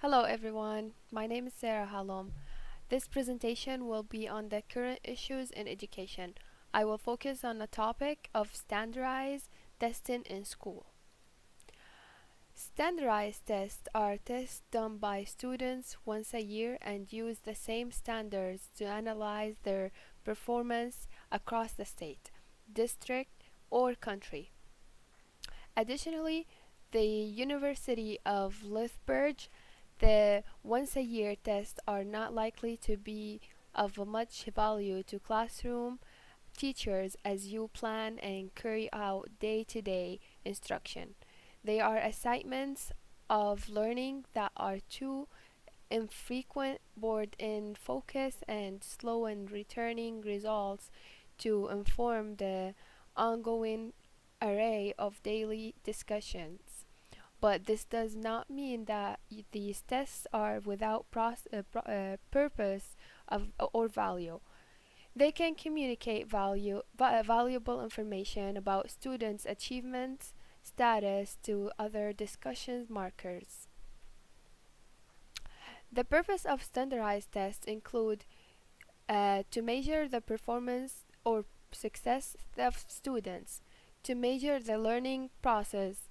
Hello everyone, my name is Sara Halom. This presentation will be on the current issues in education. I will focus on the topic of standardized testing in school. Standardized tests are tests done by students once a year and use the same standards to analyze their performance across the state, district, or country. Additionally, the University of Lethbridge, the once-a-year tests are not likely to be of much value to classroom teachers as you plan and carry out day-to-day instruction. They are assignments of learning that are too infrequent, bored in focus, and slow in returning results to inform the ongoing array of daily discussions. But this does not mean that these tests are without purpose or value. They can communicate valuable information about students' achievements, status to other discussion markers. The purpose of standardized tests include to measure the performance or success of students, to measure the learning process.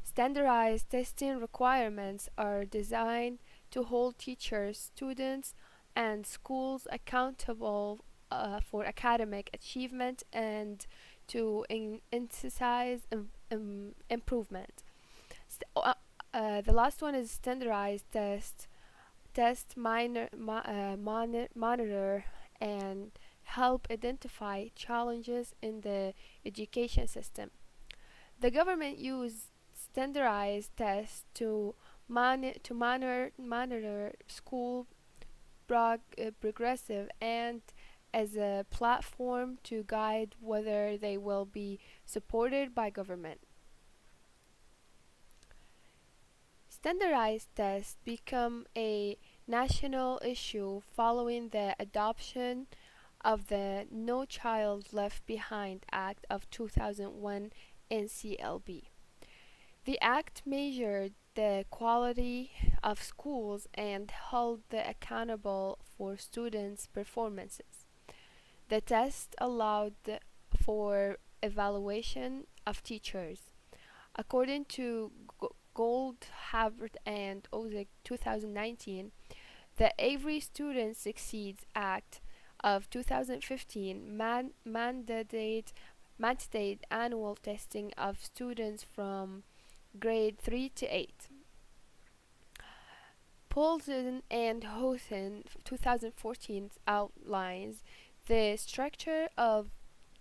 Standardized testing requirements are designed to hold teachers, students, and schools accountable for academic achievement and to emphasize improvement. The last one is standardized monitor and help identify challenges in the education system. The government used standardized tests to monitor school progressive and as a platform to guide whether they will be supported by government. Standardized tests become a national issue following the adoption of the No Child Left Behind Act of 2001 NCLB. The act measured the quality of schools and held them accountable for students' performances. The test allowed for evaluation of teachers. According to Gold, Harvard, and OZIC 2019, the Every Student Succeeds Act of 2015 mandated annual testing of students from grade 3 to 8. Paulson and Houghton 2014 outlines the structure of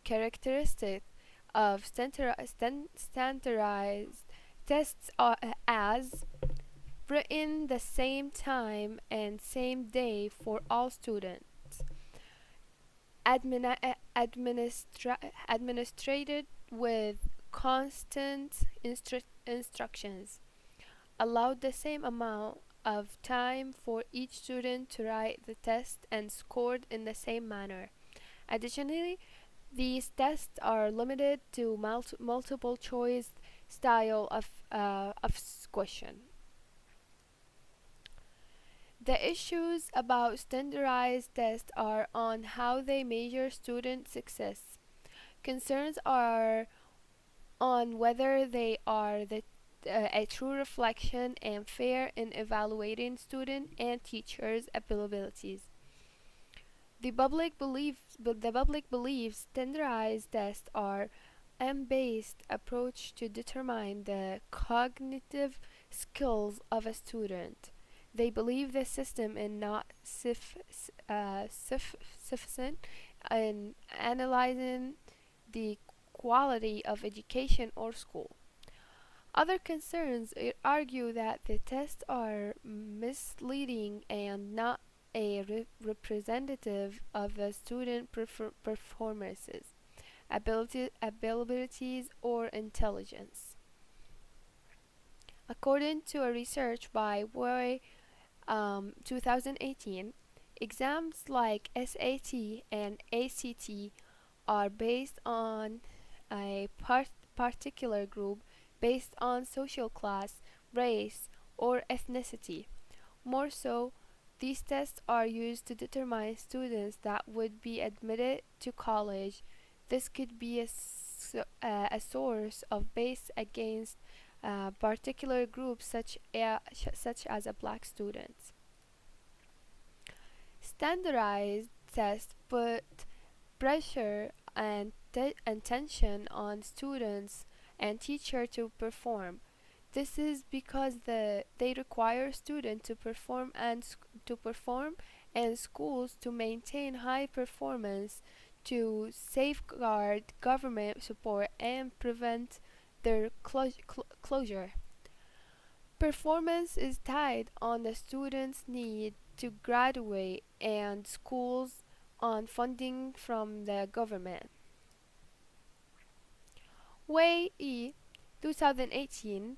characteristics of standardized tests as written the same time and same day for all students, administrated with constant instructions, allowed the same amount of time for each student to write the test and scored in the same manner. Additionally, these tests are limited to multiple choice style of question. The issues about standardized tests are on how they measure student success. Concerns are on whether they are a true reflection and fair in evaluating student and teachers' abilities. The public believes standardized tests are based approach to determine the cognitive skills of a student. They believe the system is not sufficient in analyzing the quality of education or school. Other concerns argue that the tests are misleading and not representative of the student performances, abilities, or intelligence. According to a research by Roy 2018, exams like SAT and ACT are based on a particular group based on social class, race, or ethnicity, More so, these tests are used to determine students that would be admitted to college. This could be a source of bias against particular groups such as a black student. Standardized tests put pressure and tension on students and teachers to perform. This is because they require students to perform and schools to maintain high performance to safeguard government support and prevent their closure. Performance is tied on the student's need to graduate and schools on funding from the government. Way E 2018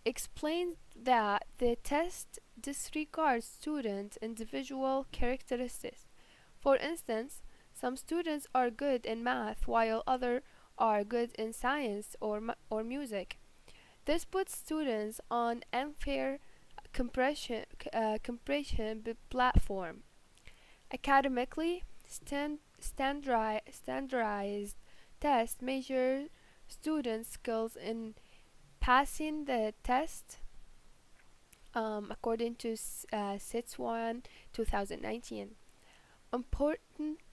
explains that the test disregards students' individual characteristics. For instance, some students are good in math while others are good in science or music. This puts students on unfair compression platform. Academically, standardized tests measure students' skills in passing the test according to SITS 1 2019.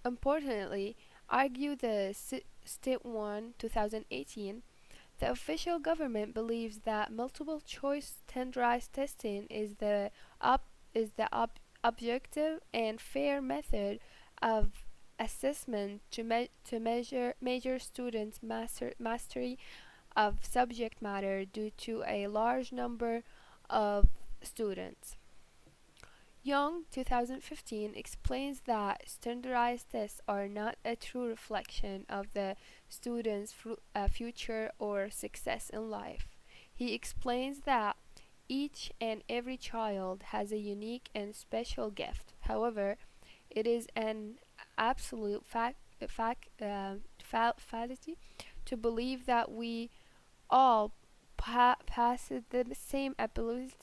Importantly, argue the STIT 1 2018, the official government believes that multiple choice standardized testing is the objective and fair method of assessment to measure students' mastery of subject matter due to a large number of students. Young 2015 explains that standardized tests are not a true reflection of the student's future or success in life. He explains that each and every child has a unique and special gift. However, it is an absolute fallacy to believe that we all possess the same abilities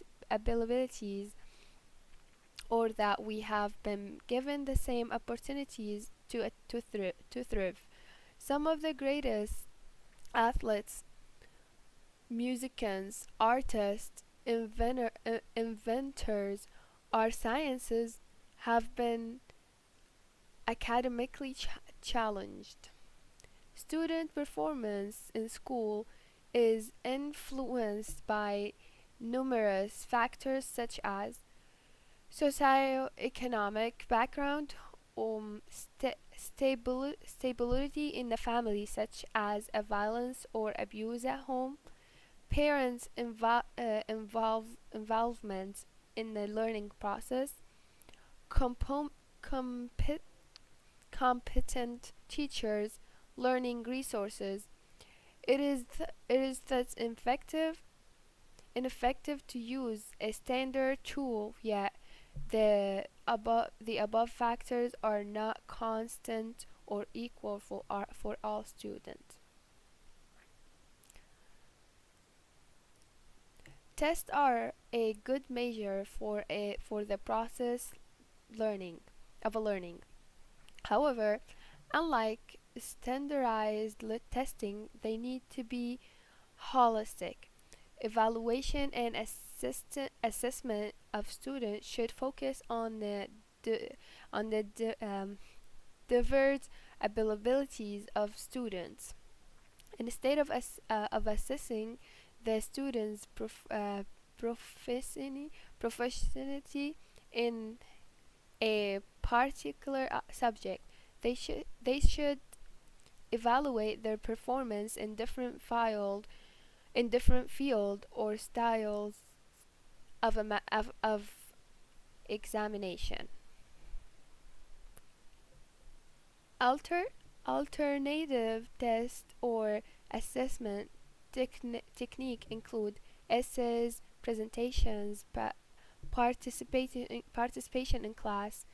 or that we have been given the same opportunities to thrive. Some of the greatest athletes, musicians, artists, inventors, or sciences have been academically challenged. Student performance in school is influenced by numerous factors such as socioeconomic background, stability in the family, such as a violence or abuse at home, parents' involvement in the learning process, compo- compet- competent teachers, learning resources. It is thus ineffective to use a standard tool, yet the above factors are not constant or equal for all students. Tests are a good measure for the process learning of a learning. However, unlike standardized testing, they need to be holistic. Evaluation and assessment of students should focus on the on the diverse abilities of students. Instead of assessing the students' proficiency in a particular subject, they should evaluate their performance in different field or styles of examination. Alter Alternative test or assessment technique include essays, presentations, participation in class,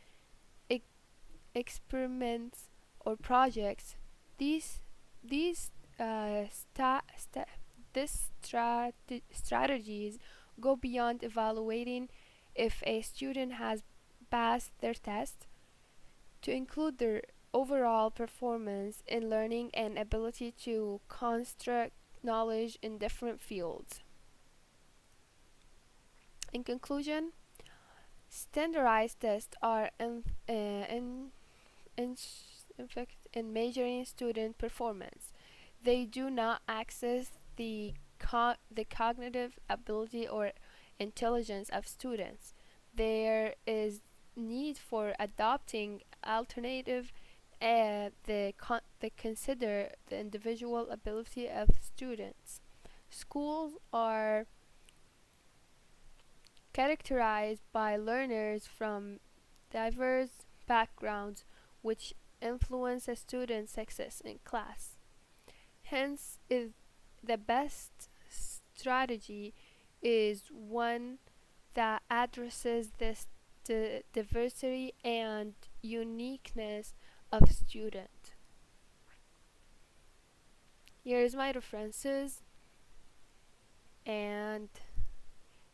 e- experiments, or projects. These these these strategies go beyond evaluating if a student has passed their test, to include their overall performance in learning and ability to construct knowledge in different fields. In conclusion, standardized tests are in, in fact in measuring student performance. They do not access the cognitive ability or intelligence of students. There is need for adopting alternative that consider the individual ability of students. Schools are characterized by learners from diverse backgrounds, which influence a student's success in class. Hence, is the best strategy is one that addresses this diversity and uniqueness of student. Here's my references, and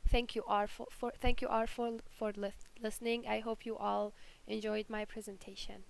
thank you all for listening. I hope you all enjoyed my presentation.